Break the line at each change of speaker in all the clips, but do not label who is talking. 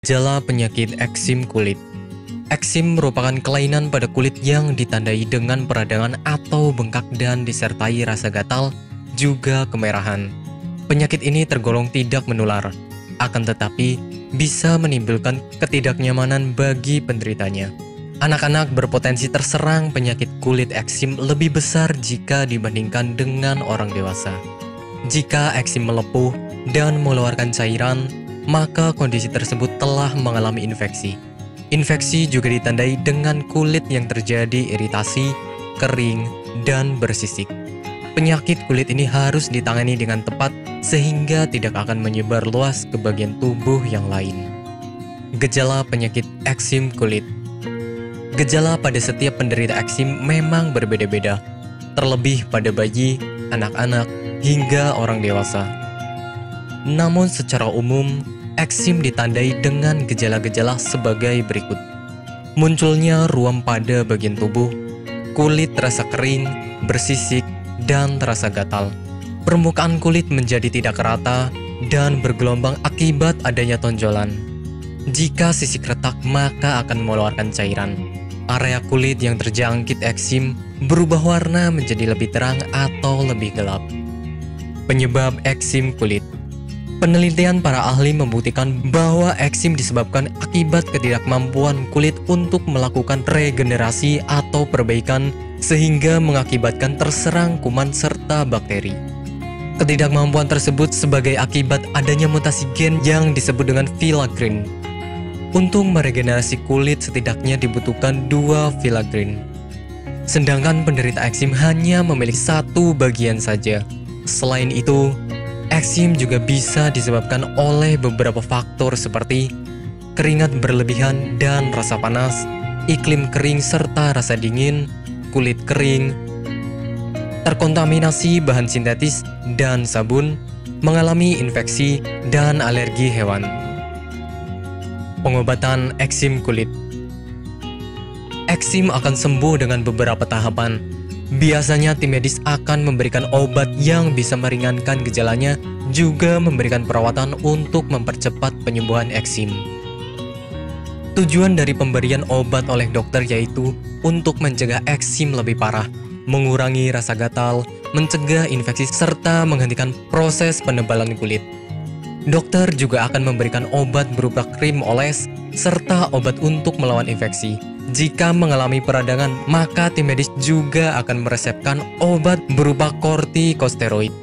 Gejala penyakit eksim kulit. Eksim merupakan kelainan pada kulit yang ditandai dengan peradangan atau bengkak dan disertai rasa gatal, juga kemerahan. Penyakit ini tergolong tidak menular, akan tetapi bisa menimbulkan ketidaknyamanan bagi penderitanya. Anak-anak berpotensi terserang penyakit kulit eksim lebih besar jika dibandingkan dengan orang dewasa. Jika eksim melepuh dan mengeluarkan cairan, maka kondisi tersebut telah mengalami infeksi. Infeksi juga ditandai dengan kulit yang terjadi iritasi, kering, dan bersisik. Penyakit kulit ini harus ditangani dengan tepat sehingga tidak akan menyebar luas ke bagian tubuh yang lain. Gejala penyakit eksim kulit. Gejala pada setiap penderita eksim memang berbeda-beda, terlebih pada bayi, anak-anak, hingga orang dewasa. Namun secara umum, eksim ditandai dengan gejala-gejala sebagai berikut. Munculnya ruam pada bagian tubuh, kulit terasa kering, bersisik, dan terasa gatal. Permukaan kulit menjadi tidak rata dan bergelombang akibat adanya tonjolan. Jika sisik retak, maka akan mengeluarkan cairan. Area kulit yang terjangkit eksim berubah warna menjadi lebih terang atau lebih gelap. Penyebab eksim kulit. Penelitian para ahli membuktikan bahwa eksim disebabkan akibat ketidakmampuan kulit untuk melakukan regenerasi atau perbaikan sehingga mengakibatkan terserang kuman serta bakteri. Ketidakmampuan tersebut sebagai akibat adanya mutasi gen yang disebut dengan filagrin. Untuk meregenerasi kulit setidaknya dibutuhkan 2 filagrin. Sedangkan penderita eksim hanya memiliki 1 bagian saja. Selain itu, eksim juga bisa disebabkan oleh beberapa faktor seperti keringat berlebihan dan rasa panas, iklim kering serta rasa dingin, kulit kering, terkontaminasi bahan sintetis dan sabun, mengalami infeksi, dan alergi hewan. Pengobatan eksim kulit. Eksim akan sembuh dengan beberapa tahapan. Biasanya tim medis akan memberikan obat yang bisa meringankan gejalanya, juga memberikan perawatan untuk mempercepat penyembuhan eksim. Tujuan dari pemberian obat oleh dokter yaitu untuk mencegah eksim lebih parah, mengurangi rasa gatal, mencegah infeksi, serta menghentikan proses penebalan kulit. Dokter juga akan memberikan obat berupa krim oles, serta obat untuk melawan infeksi. Jika mengalami peradangan, maka tim medis juga akan meresepkan obat berupa kortikosteroid.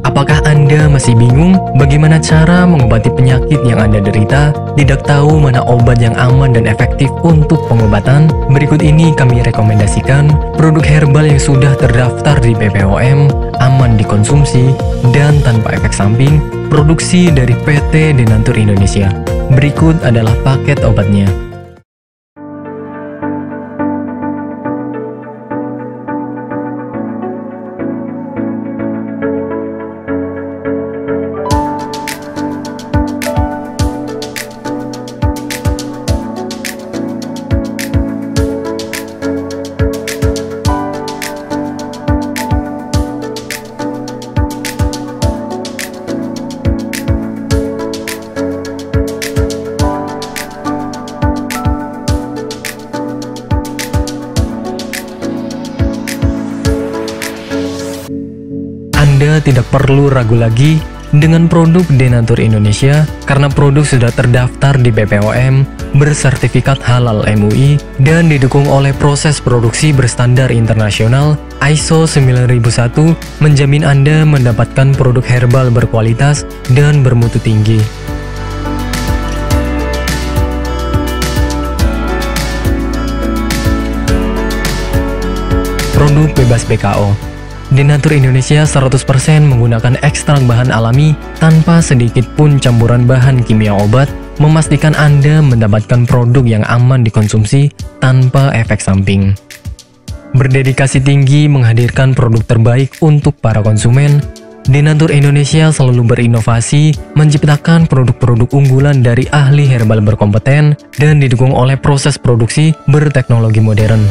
Apakah Anda masih bingung bagaimana cara mengobati penyakit yang Anda derita? Tidak tahu mana obat yang aman dan efektif untuk pengobatan? Berikut ini kami rekomendasikan produk herbal yang sudah terdaftar di BPOM, aman dikonsumsi, dan tanpa efek samping, produksi dari PT Denatur Indonesia. Berikut adalah paket obatnya. Anda tidak perlu ragu lagi dengan produk Denatur Indonesia karena produk sudah terdaftar di BPOM, bersertifikat halal MUI, dan didukung oleh proses produksi berstandar internasional ISO 9001, menjamin Anda mendapatkan produk herbal berkualitas dan bermutu tinggi. Produk bebas BKO. Denatur Indonesia 100% menggunakan ekstrak bahan alami tanpa sedikit pun campuran bahan kimia obat, memastikan Anda mendapatkan produk yang aman dikonsumsi tanpa efek samping. Berdedikasi tinggi menghadirkan produk terbaik untuk para konsumen, Denatur Indonesia selalu berinovasi, menciptakan produk-produk unggulan dari ahli herbal berkompeten dan didukung oleh proses produksi berteknologi modern.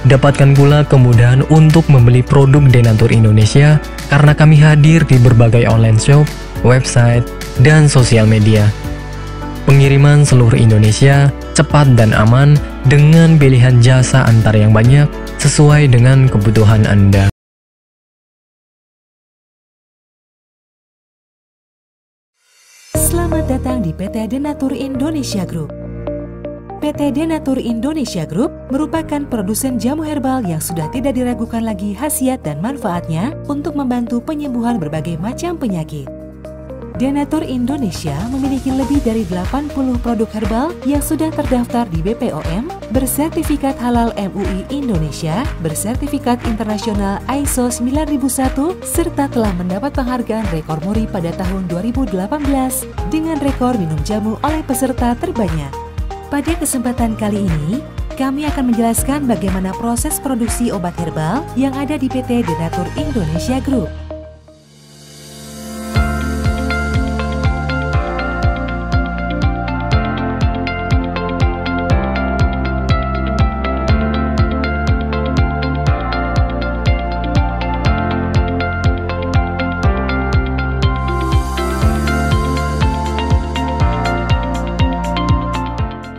Dapatkan pula kemudahan untuk membeli produk Denatur Indonesia karena kami hadir di berbagai online shop, website, dan sosial media. Pengiriman seluruh Indonesia cepat dan aman dengan pilihan jasa antar yang banyak sesuai dengan kebutuhan Anda.
Selamat datang di PT Denatur Indonesia Group. PT Denatur Indonesia Group merupakan produsen jamu herbal yang sudah tidak diragukan lagi khasiat dan manfaatnya untuk membantu penyembuhan berbagai macam penyakit. Denatur Indonesia memiliki lebih dari 80 produk herbal yang sudah terdaftar di BPOM, bersertifikat halal MUI Indonesia, bersertifikat internasional ISO 9001, serta telah mendapat penghargaan rekor muri pada tahun 2018 dengan rekor minum jamu oleh peserta terbanyak. Pada kesempatan kali ini, kami akan menjelaskan bagaimana proses produksi obat herbal yang ada di PT Denatur Indonesia Group.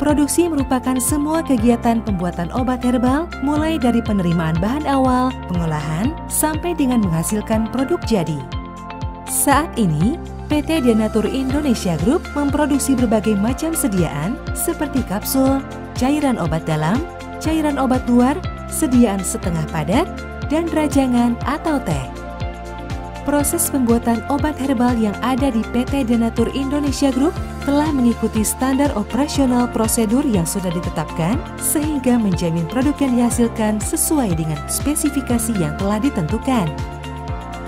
Produksi merupakan semua kegiatan pembuatan obat herbal, mulai dari penerimaan bahan awal, pengolahan, sampai dengan menghasilkan produk jadi. Saat ini, PT Denatur Indonesia Group memproduksi berbagai macam sediaan seperti kapsul, cairan obat dalam, cairan obat luar, sediaan setengah padat, dan rajangan atau teh. Proses pembuatan obat herbal yang ada di PT Denatur Indonesia Group telah mengikuti standar operasional prosedur yang sudah ditetapkan sehingga menjamin produk yang dihasilkan sesuai dengan spesifikasi yang telah ditentukan.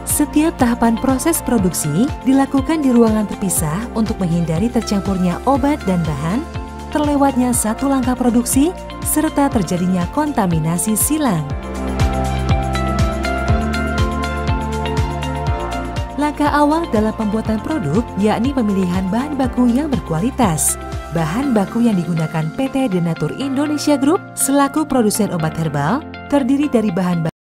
Setiap tahapan proses produksi dilakukan di ruangan terpisah untuk menghindari tercampurnya obat dan bahan, terlewatnya satu langkah produksi, serta terjadinya kontaminasi silang. Langkah awal dalam pembuatan produk yakni pemilihan bahan baku yang berkualitas. Bahan baku yang digunakan PT Denatur Indonesia Group selaku produsen obat herbal terdiri dari bahan baku